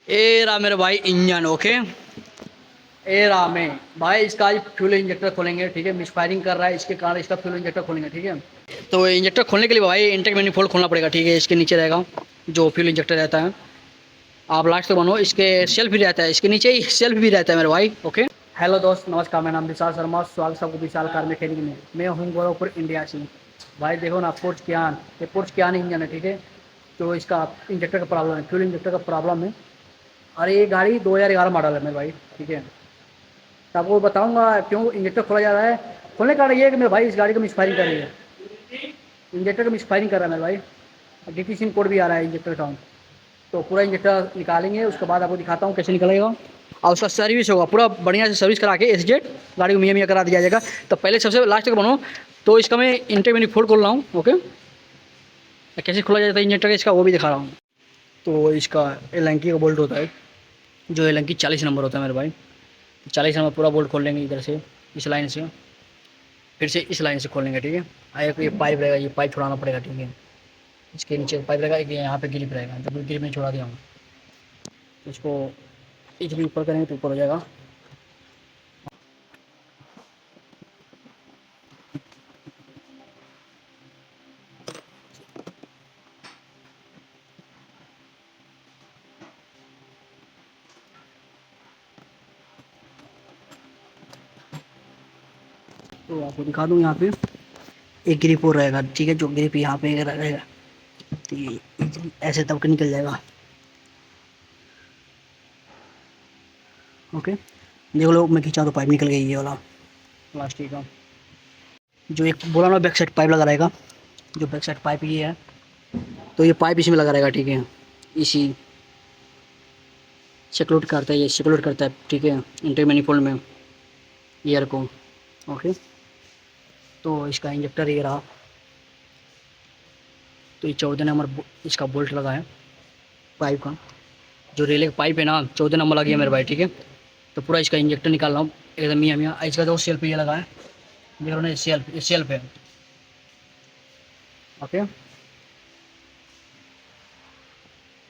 ए रहा मेरे भाई इंजन। ओके, ए रहा में भाई इसका आज फ्यूल इंजेक्टर खोलेंगे, ठीक है। मिसफायरिंग कर रहा है, इसके कारण इसका फ्यूल इंजेक्टर खोलेंगे, ठीक है। तो इंजेक्टर खोलने के लिए भाई इंटेक मैनिफोल्ड खोलना पड़ेगा, ठीक है। इसके नीचे रहेगा जो फ्यूल इंजेक्टर रहता है। आप लास्ट तक बनो, इसके सेल्फ भी रहता है, इसके नीचे ही सेल्फ भी रहता है मेरे भाई। ओके, हेलो दोस्त, नमस्कार। मेरा नाम विशाल शर्मा, स्वागत सबको विशाल कार मैकेनिक में। मैं हूँ गोरखपुर इंडिया से। भाई देखो ना, पोर्च ये पोर्च इंजन है, ठीक है। तो इसका इंजेक्टर का प्रॉब्लम है, फ्यूल इंजेक्टर का प्रॉब्लम है। और ये गाड़ी 2011 मॉडल है मेरे भाई, ठीक है। तो आपको बताऊंगा क्यों इंजेक्टर खोला जा रहा है। खोलने का कारण ये है कि मेरे भाई इस गाड़ी को मिसफायरिंग कर रही है, इंजेक्टर को मिसफायरिंग कर रहा है मेरे भाई। डीटीसी कोड भी आ रहा है इंजेक्टर का। तो पूरा इंजेक्टर निकालेंगे, उसके बाद आपको दिखाता हूँ कैसे निकलेगा। और उसका सर्विस होगा, पूरा बढ़िया से सर्विस करा के एस जेड गाड़ी को मियाँ मियाँ करा दिया जाएगा। तो पहले सबसे लास्ट तक बनो। तो इसका मैं इंटेक मैनिफोल्ड खोल रहा हूँ। ओके, कैसे खोला जाता है इंजेक्टर का, इसका वो भी दिखा रहा हूँ। तो इसका एलंकी का बोल्ट होता है, जो एलंकी 40 नंबर होता है मेरे भाई। 40 नंबर पूरा बोल्ट खोल लेंगे इधर से, इस लाइन से, फिर से इस लाइन से खोलेंगे, ठीक है। एक ये पाइप रहेगा, ये पाइप छुड़ाना पड़ेगा, ठीक है। इसके नीचे पाइप रहेगा, एक यहाँ पे ग्रिप रहेगा, जब ग्रिप में छोड़ा दिया हूँ इसको इधर ऊपर करेंगे तो ऊपर हो जाएगा। तो आपको दिखा दूँ, यहाँ पे एक ग्रिप और रहेगा, ठीक है। जो ग्रिप यहाँ पे रहेगा, तो ये ऐसे दब के निकल जाएगा। ओके, देख लो, मैं खींचा तो पाइप निकल गई, ये वाला प्लास्टिक का। जो एक बोला ना बैक साइड पाइप लगा रहेगा, जो बैक साइड पाइप ये है, तो ये पाइप इसमें लगा रहेगा, ठीक है। इसी सेक्लोट करता है, ये सेक्लोट करता है, ठीक है, इंटर मैनिफोल्ड में ईयर को। ओके, तो इसका इंजेक्टर ये रहा। तो ये 14 नंबर इसका बोल्ट लगा है पाइप का। जो रेले का पाइप है ना, 14 नंबर लगी है मेरे भाई, ठीक है। तो पूरा इसका इंजेक्टर निकाल रहा हूँ एकदम मियाँ मियाँ। इसका जो सेल्फ ये लगा है, देख रहे हो ना, ये सेल्फ है। ओके,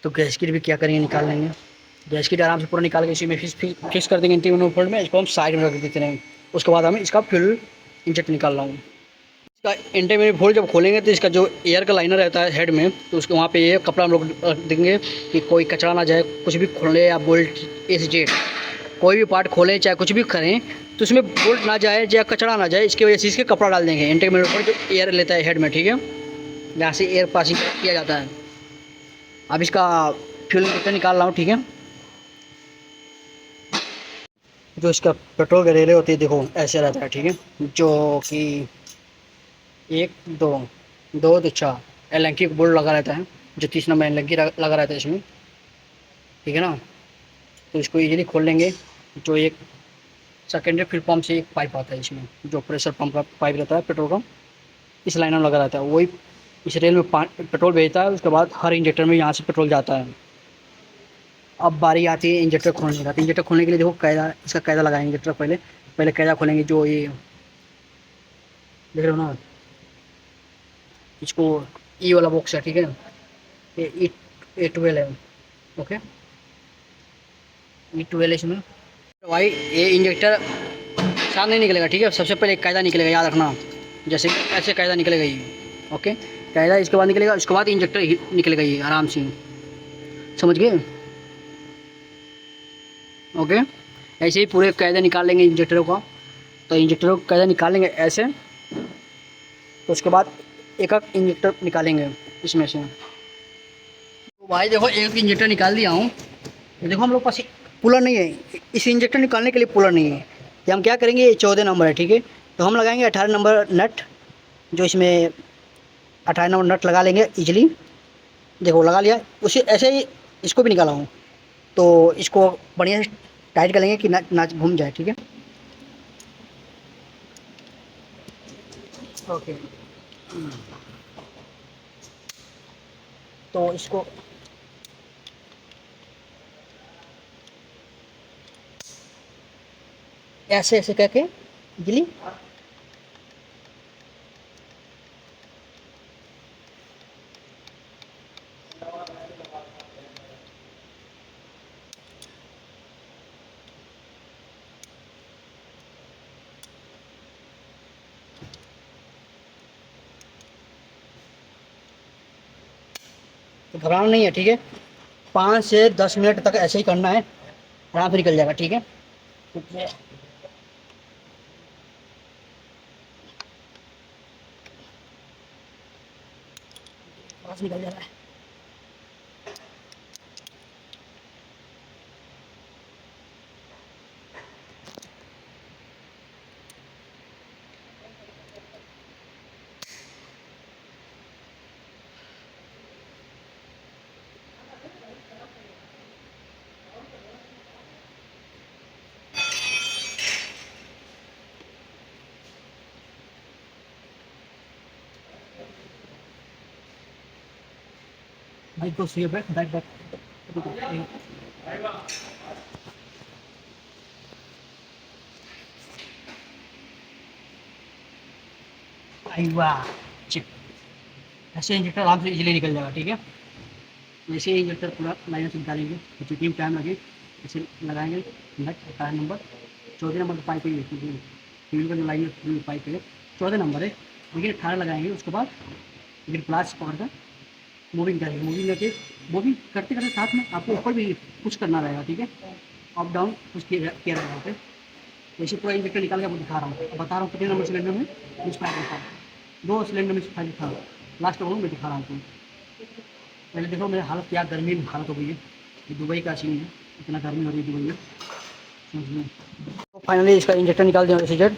तो गैस किट भी क्या करेंगे, निकाल लेंगे। गैस किट आराम से पूरा निकाल के इसी में फिक्स कर देंगे इंटीरियर फोल्ड में। इसको हम साइड में रख देते हैं। उसके बाद हमें इसका फ्यूल इंजेक्ट निकाल रहा हूँ। इसका इंटीरियर फोल्ड जब खोलेंगे तो इसका जो एयर का लाइनर रहता है हेड में, तो उसके वहाँ पे ये कपड़ा हम लोग रख देंगे कि कोई कचरा ना जाए। कुछ भी खोले या बोल्ट एस जेड कोई भी पार्ट खोलें चाहे कुछ भी करें, तो उसमें बोल्ट ना जाए या कचरा ना जाए, इसकी वजह से इसके कपड़ा डाल देंगे इंटीरियर फोल्ड जो एयर लेता है हेड में, ठीक है। यहाँ से एयर पासिंग किया जाता है। अब इसका फ्यूल इंजेक्टर निकाल रहा हूँ, ठीक है। जो इसका पेट्रोल के रेले होती है, देखो ऐसे रहता है, ठीक है। जो कि एक दो दो तो चार एलंकी का बोर्ड लगा रहता है, जो 30 नंबर एलंकी लगा रहता है इसमें, ठीक है ना। तो इसको इजीली खोल लेंगे। जो एक सेकेंडरी फ्यूल पंप से एक पाइप आता है इसमें, जो प्रेशर पंप का पाइप रहता है पेट्रोल का, इस लाइन में लगा रहता है। वही इस रेल में पेट्रोल भेजता है। उसके बाद हर इंजेक्टर में यहाँ से पेट्रोल जाता है। अब बारी आती है इंजेक्टर खोलने का। तो इंजेक्टर खोलने के लिए देखो कायदा, इसका कायदा लगाएंगे इंजेक्टर पहले। पहले कायदा खोलेंगे, जो ये देख रहे हो ना, इसको ई वाला बॉक्स है, ठीक है। ये E12 है। ओके, E12 इसमें। तो भाई ये इंजेक्टर साथ नहीं निकलेगा, ठीक है। सबसे पहले एक कायदा निकलेगा, याद रखना। जैसे ऐसे कायदा निकलेगा ये। ओके, कायदा इसके बाद निकलेगा, उसके बाद इंजेक्टर निकलेगा ये आराम से, समझ गए। ओके, ऐसे ही पूरे कायदा निकाल लेंगे इंजेक्टरों का। तो इंजेक्टरों का कायदा निकाल लेंगे ऐसे। तो उसके बाद एक एक इंजेक्टर निकालेंगे इसमें से। तो भाई देखो, एक इंजेक्टर निकाल दिया हूँ। ये देखो, हम लोग पास पुलर नहीं है। इस इंजेक्टर निकालने के लिए पुलर नहीं है। ये हम क्या करेंगे, ये 14 नंबर है, ठीक है। तो हम लगाएंगे 18 नंबर नट, जो इसमें 18 नंबर नट लगा लेंगे इजीली। देखो लगा लिया, उसी ऐसे ही इसको भी निकाला हूँ। तो इसको बढ़िया से टाइट कर लेंगे कि ना ना घूम जाए, ठीक है। ओके, तो इसको ऐसे ऐसे करके इजीली तो घबराना नहीं है, ठीक है। 5 से 10 मिनट तक ऐसे ही करना है, आराम से निकल जाएगा, ठीक है। बस निकल जा रहा है। भाई को सही बैठ बैठ बैठ। आई वाह, चिप। ऐसे इंजेक्टर आराम से इजीली निकल जाएगा, ठीक है। वैसे ही इंजेक्टर पूरा लाइन से निकालेंगे, तो जितनी भी टाइम लगे ऐसे लगाएंगे। नेक्स्ट टायर नंबर 14 नंबर का पाइप है, फ्यूल का जो लाइन है पाइप है 14 नंबर है। देखिए 18 लगाएंगे, उसके बाद फिर प्लास पकड़ कर मूविंग करेंगे। मूविंग करके मूविंग करते करते साथ में आपको ऊपर भी कुछ करना रहेगा, ठीक है। अप डाउन कुछ किया रहेगा वहाँ पे। जैसे पूरा इंजेक्टर निकाल के आपको दिखा रहा हूँ, बता रहा हूँ कितने नंबर सिलेंडर में मिस फायर दिखा रहा हूँ। 2 सिलेंडर मिस फायर दिखा रहा हूँ, लास्ट में मैं दिखा रहा हूँ आपको। पहले देखो मेरी हालत क्या गर्मी में हालत हो गई है। ये दुबई का सीन है, इतना गर्मी हो रही है दुबई में, समझ लो। तो फाइनली इसका इंजेक्टर निकाल दिया, सीजेड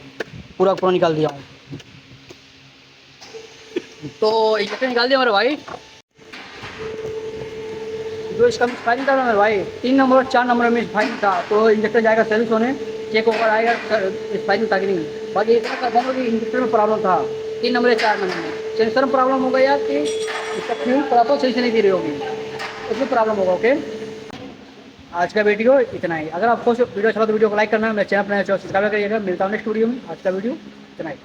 पूरा पूरा निकाल दिया हूँ। तो इंजेक्टर निकाल दिया मेरे भाई। जो इसका मिस फायरिंग था ना मेरे भाई, 3 नंबर और 4 नंबर में मिस फायरिंग था। तो इंजेक्टर जाएगा सर्विस होने, चेक ओवर आएगा, मिस फायरिंग था कि नहीं। बाकी इतना कर दूँगा कि इंजेक्टर में प्रॉब्लम था 3 नंबर या 4 नंबर में। सेंसर में प्रॉब्लम हो गया कि इसका फ्यूल प्रॉपर सही से नहीं दे रही होगी, उसमें प्रॉब्लम होगा। ओके, आज का वीडियो इतना ही। अगर आपको वीडियो अच्छा लगा तो वीडियो को लाइक करना है, मेरे चैनल पर सब्सक्राइब करिएगा। मिलता हूँ नेक्स्ट वीडियो में। आज का वीडियो इतना ही।